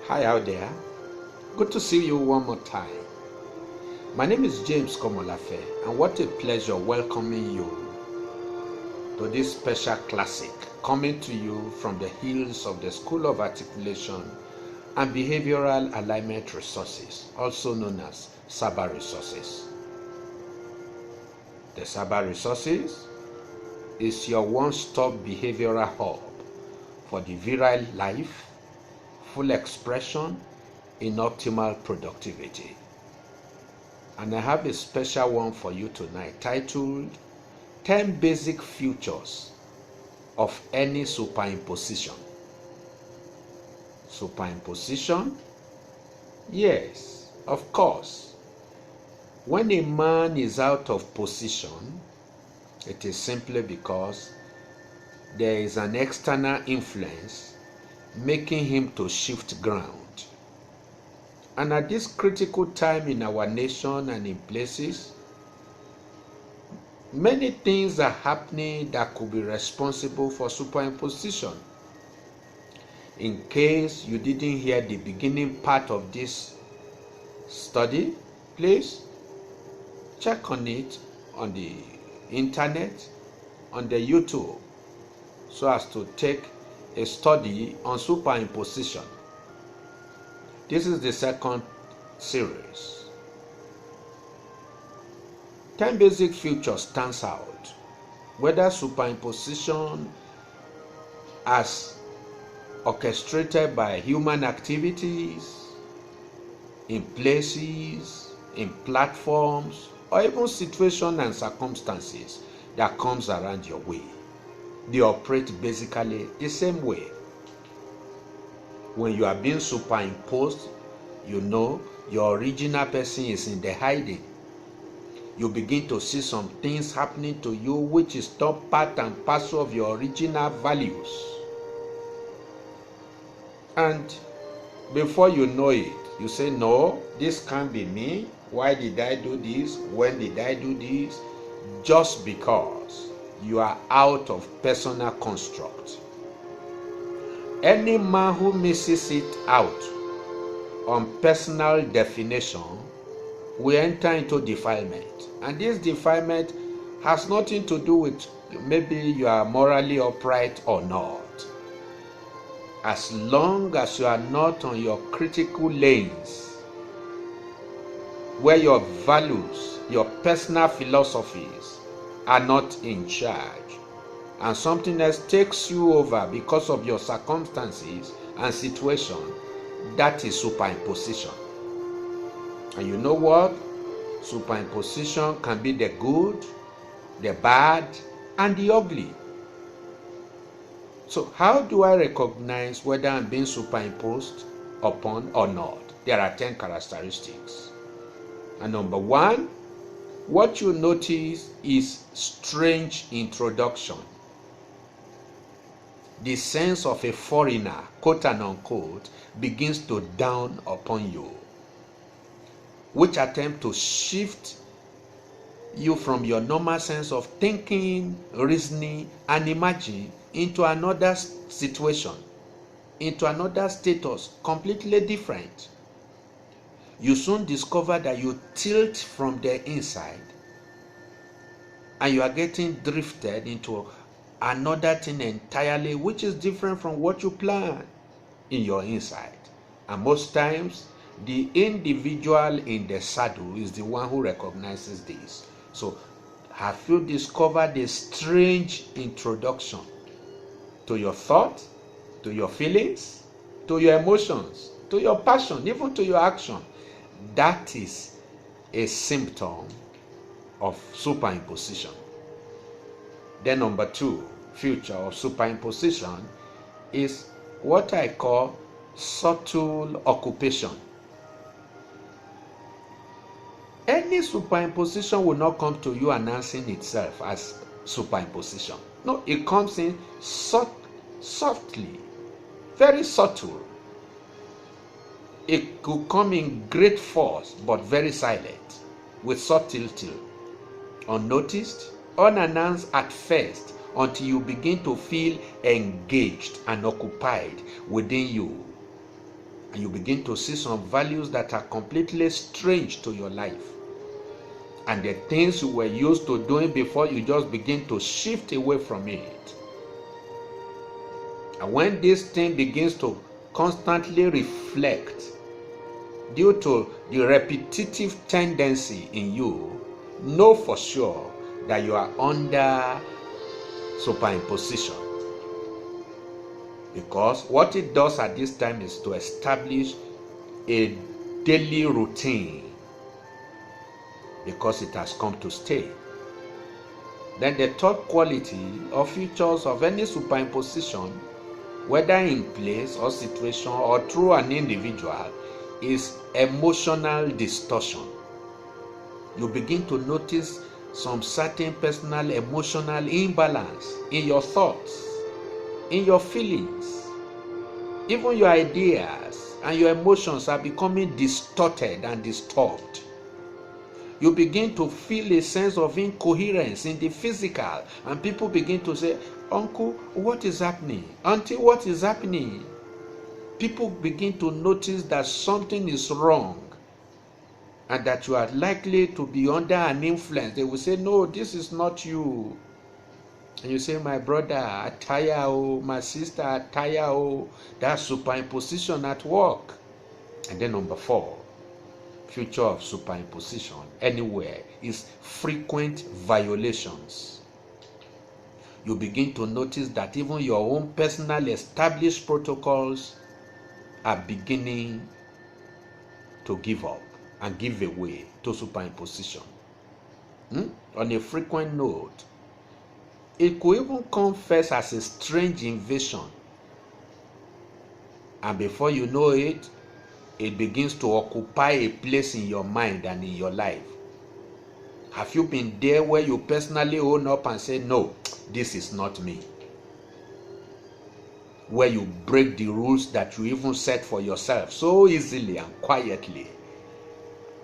Hi out there. Good to see you one more time. My name is James Komolafe, and what a pleasure welcoming you to this special classic coming to you from the hills of the School of Articulation and Behavioral Alignment Resources, also known as SABA Resources. The SABA Resources is your one-stop behavioral hub for the virile life, full expression in optimal productivity. And I have a special one for you tonight titled 10 Basic Features of Any Superimposition. Superimposition? Yes, of course. When a man is out of position, it is simply because there is an external influence making him to shift ground. And at this critical time in our nation and in places, many things are happening that could be responsible for superimposition. In case you didn't hear the beginning part of this study, please check on it on the internet, on the YouTube, so as to take a study on superimposition. This is the second series. 10 basic features stands out, whether superimposition as orchestrated by human activities, in places, in platforms, or even situations and circumstances that comes around your way. They operate basically the same way. When you are being superimposed, you know your original person is in the hiding. You begin to see some things happening to you which is not part and parcel of your original values. And before you know it, you say, no, this can't be me. Why did I do this? When did I do this? Just because you are out of personal construct. Any man who misses it out on personal definition will enter into defilement. And this defilement has nothing to do with maybe you are morally upright or not. As long as you are not on your critical lanes, where your values, your personal philosophies are not in charge, and something else takes you over because of your circumstances and situation, that is superimposition. And you know what? Superimposition can be the good, the bad, and the ugly. So how do I recognize whether I'm being superimposed upon or not? There are 10 characteristics. And number one, what you notice is strange introduction. The sense of a foreigner, quote and unquote, begins to dawn upon you, which attempt to shift you from your normal sense of thinking, reasoning, and imagining into another situation, into another status, completely different. You soon discover that you tilt from the inside and you are getting drifted into another thing entirely, which is different from what you plan in your inside. And most times, the individual in the saddle is the one who recognizes this. So, have you discovered a strange introduction to your thought, to your feelings, to your emotions, to your passion, even to your action? That is a symptom of superimposition. Then number two feature of superimposition is what I call subtle occupation. Any superimposition will not come to you announcing itself as superimposition. No, it comes in softly, very subtle. It could come in great force, but very silent, with subtlety, unnoticed, unannounced at first, until you begin to feel engaged and occupied within you. And you begin to see some values that are completely strange to your life. And the things you were used to doing before, you just begin to shift away from it. And when this thing begins to constantly reflect due to the repetitive tendency in you, know for sure that you are under superimposition. Because what it does at this time is to establish a daily routine, because it has come to stay. Then the third quality or features of any superimposition, whether in place or situation or through an individual, is emotional distortion. You begin to notice some certain personal emotional imbalance in your thoughts, in your feelings. Even your ideas and your emotions are becoming distorted and disturbed. You begin to feel a sense of incoherence in the physical, and people begin to say, "Uncle, what is happening? Auntie, what is happening?" People begin to notice that something is wrong and that you are likely to be under an influence. They will say, "No, this is not you." And you say, "My brother, I tire, oh, my sister, I tire, oh." That's superimposition at work. And then number 4, feature of superimposition anywhere is frequent violations. You begin to notice that even your own personal established protocols are beginning to give up and give away to superimposition. On a frequent note, it could even come first as a strange invasion, and before you know it, it begins to occupy a place in your mind and in your life. Have you been there where you personally own up and say, "No, this is not me"? Where you break the rules that you even set for yourself so easily and quietly.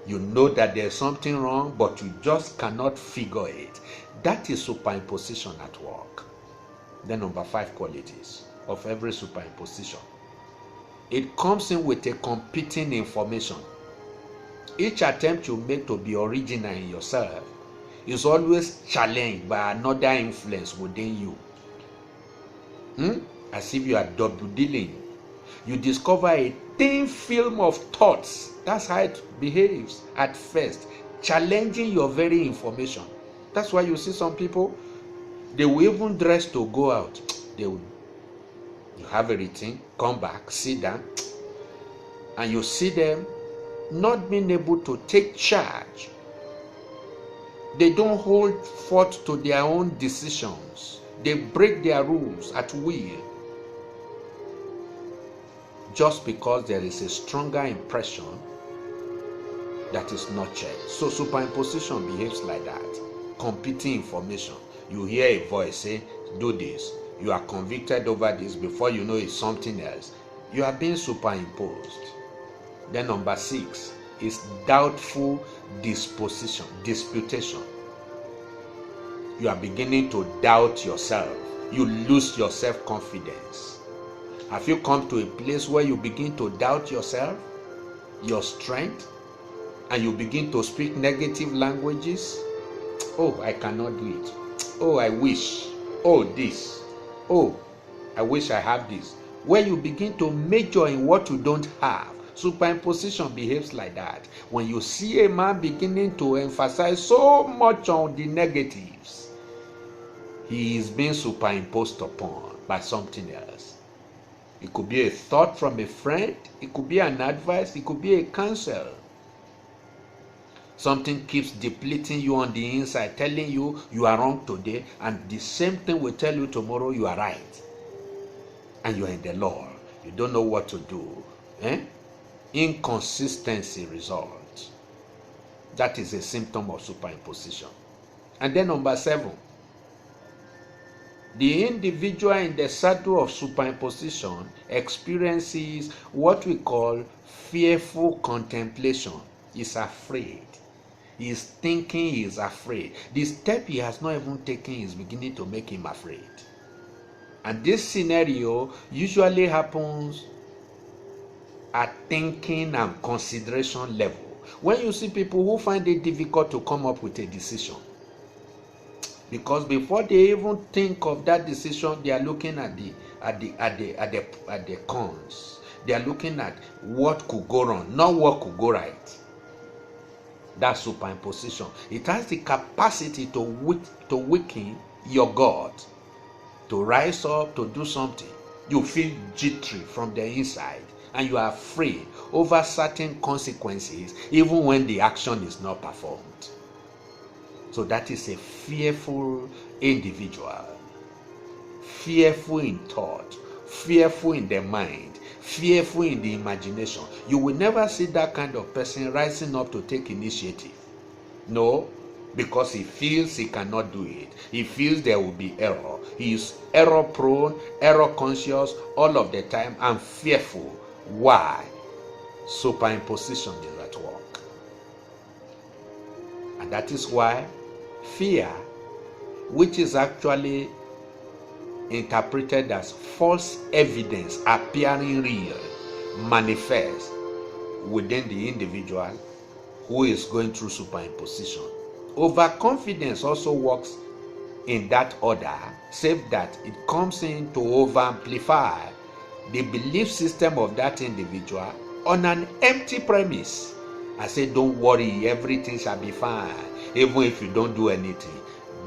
You know that there's something wrong, but you just cannot figure it. That is superimposition at work. Then number 5 qualities of every superimposition. It comes in with a competing information. Each attempt you make to be original in yourself is always challenged by another influence within you. As if you are double dealing. You discover a thin film of thoughts. That's how it behaves at first, challenging your very information. That's why you see some people, they will even dress to go out. You have everything, come back, sit down, and you see them not being able to take charge. They don't hold forth to their own decisions. They break their rules at will, just because there is a stronger impression that is not checked. So superimposition behaves like that. Competing information. You hear a voice say, "Do this." You are convicted over this. Before you know it's something else. You are being superimposed. Then number 6 is doubtful disputation. You are beginning to doubt yourself. You lose your self-confidence. Have you come to a place where you begin to doubt yourself, your strength, and you begin to speak negative languages? "Oh, I cannot do it. Oh, I wish. Oh, this. Oh, I wish I have this." Where you begin to major in what you don't have. Superimposition behaves like that. When you see a man beginning to emphasize so much on the negatives, he is being superimposed upon by something else. It could be a thought from a friend, it could be an advice, it could be a counsel. Something keeps depleting you on the inside, telling you you are wrong today, and the same thing will tell you tomorrow you are right. And you are in the law. You don't know what to do. Inconsistency results. That is a symptom of superimposition. And then number 7. The individual in the saddle of superimposition experiences what we call fearful contemplation. He's afraid. He is thinking he is afraid. The step he has not even taken is beginning to make him afraid. And this scenario usually happens at thinking and consideration level. When you see people who find it difficult to come up with a decision, because before they even think of that decision, they are looking at the cons. They are looking at what could go wrong, not what could go right. That's superimposition. It has the capacity to weaken your God, to rise up, to do something. You feel jittery from the inside, and you are afraid over certain consequences, even when the action is not performed. So that is a fearful individual, fearful in thought, fearful in the mind, fearful in the imagination. You will never see that kind of person rising up to take initiative. No, because he feels he cannot do it. He feels there will be error. He is error prone, error conscious all of the time, and fearful. Why? Superimposition is at work. And that is why fear, which is actually interpreted as false evidence appearing real, manifests within the individual who is going through superimposition. Overconfidence also works in that order, save that it comes in to over-amplify the belief system of that individual on an empty premise. I say, don't worry, everything shall be fine, even if you don't do anything.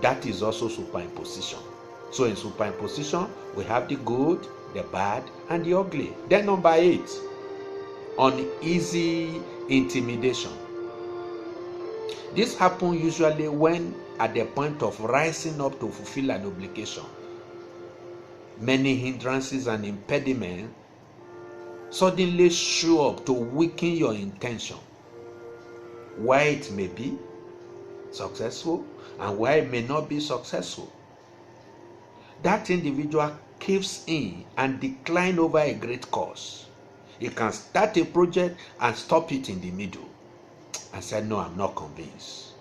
That is also superimposition. So in superimposition, we have the good, the bad, and the ugly. Then number 8, uneasy intimidation. This happens usually when at the point of rising up to fulfill an obligation, many hindrances and impediments suddenly show up to weaken your intention, why it may be successful and why it may not be successful. That individual caves in and declines over a great cause. He can start a project and stop it in the middle and say, no, I'm not convinced.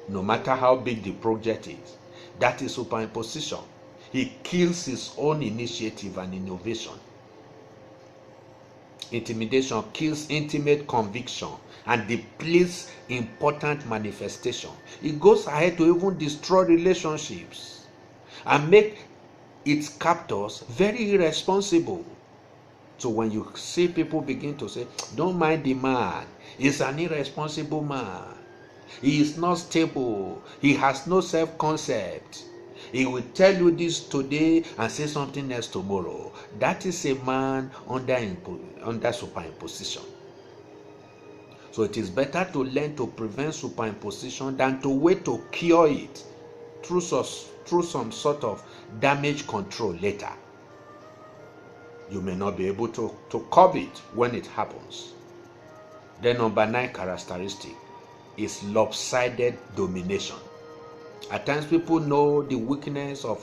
No matter how big the project is, that is superimposition. He kills his own initiative and innovation. Intimidation kills intimate conviction and depletes important manifestation. It goes ahead to even destroy relationships and make its captors very irresponsible. So when you see people begin to say, don't mind the man, he's an irresponsible man, he is not stable, he has no self-concept, he will tell you this today and say something else tomorrow. That is a man under superimposition. So it is better to learn to prevent superimposition than to wait to cure it through some sort of damage control later. You may not be able to curb it when it happens. The number 9 characteristic is lopsided domination. At times people know the weakness of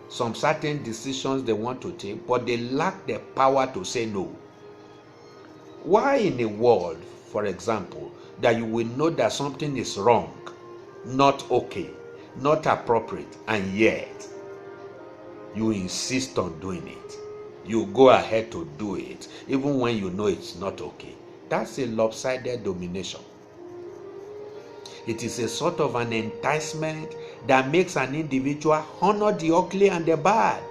some certain decisions they want to take, but they lack the power to say no. Why in a world, for example, that you will know that something is wrong, not okay, not appropriate, and yet you insist on doing it? You go ahead to do it, even when you know it's not okay. That's a lopsided domination. It is a sort of an enticement that makes an individual honor the ugly and the bad.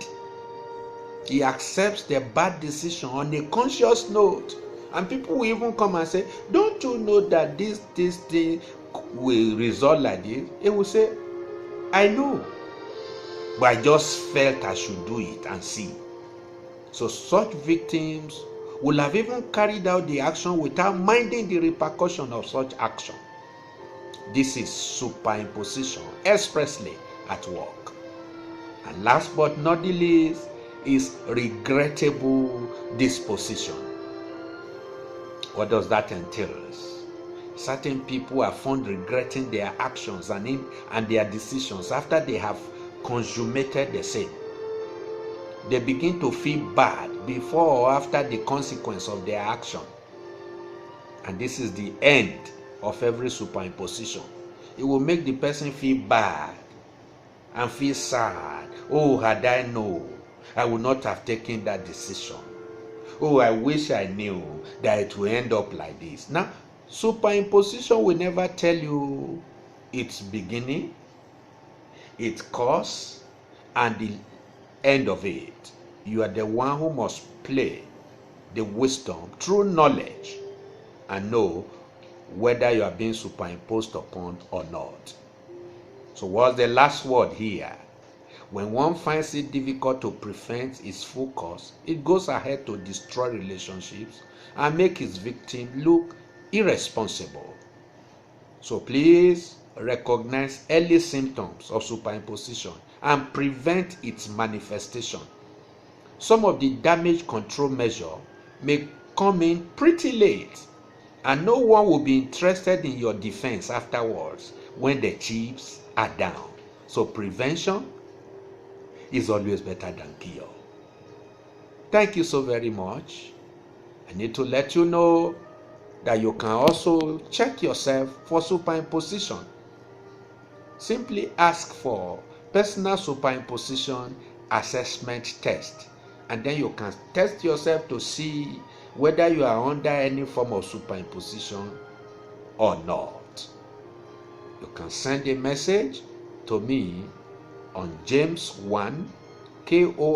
He accepts the bad decision on a conscious note. And people will even come and say, don't you know that this thing will result like this? He will say, I know, but I just felt I should do it and see. So such victims will have even carried out the action without minding the repercussion of such action. This is superimposition expressly at work. And last but not the least is regrettable disposition. What does that entail? Certain people are found regretting their actions and their decisions after they have consummated the same. They begin to feel bad before or after the consequence of their action. And this is the end of every superimposition. It will make the person feel bad and feel sad. Oh, had I known, I would not have taken that decision. Oh, I wish I knew that it will end up like this. Now, superimposition will never tell you its beginning, its cause, and the end of it. You are the one who must play the wisdom through knowledge and know whether you are being superimposed upon or not. So what's the last word here? When one finds it difficult to prevent its full cause, it goes ahead to destroy relationships and make its victim look irresponsible. So please recognize early symptoms of superimposition and prevent its manifestation. Some of the damage control measure may come in pretty late, and no one will be interested in your defense afterwards when the chips are down. So prevention is always better than cure. Thank you so very much. I need to let you know that you can also check yourself for superimposition. Simply ask for personal superimposition assessment test, and then you can test yourself to see whether you are under any form of superimposition or not. You can send a message to me on James 1 KO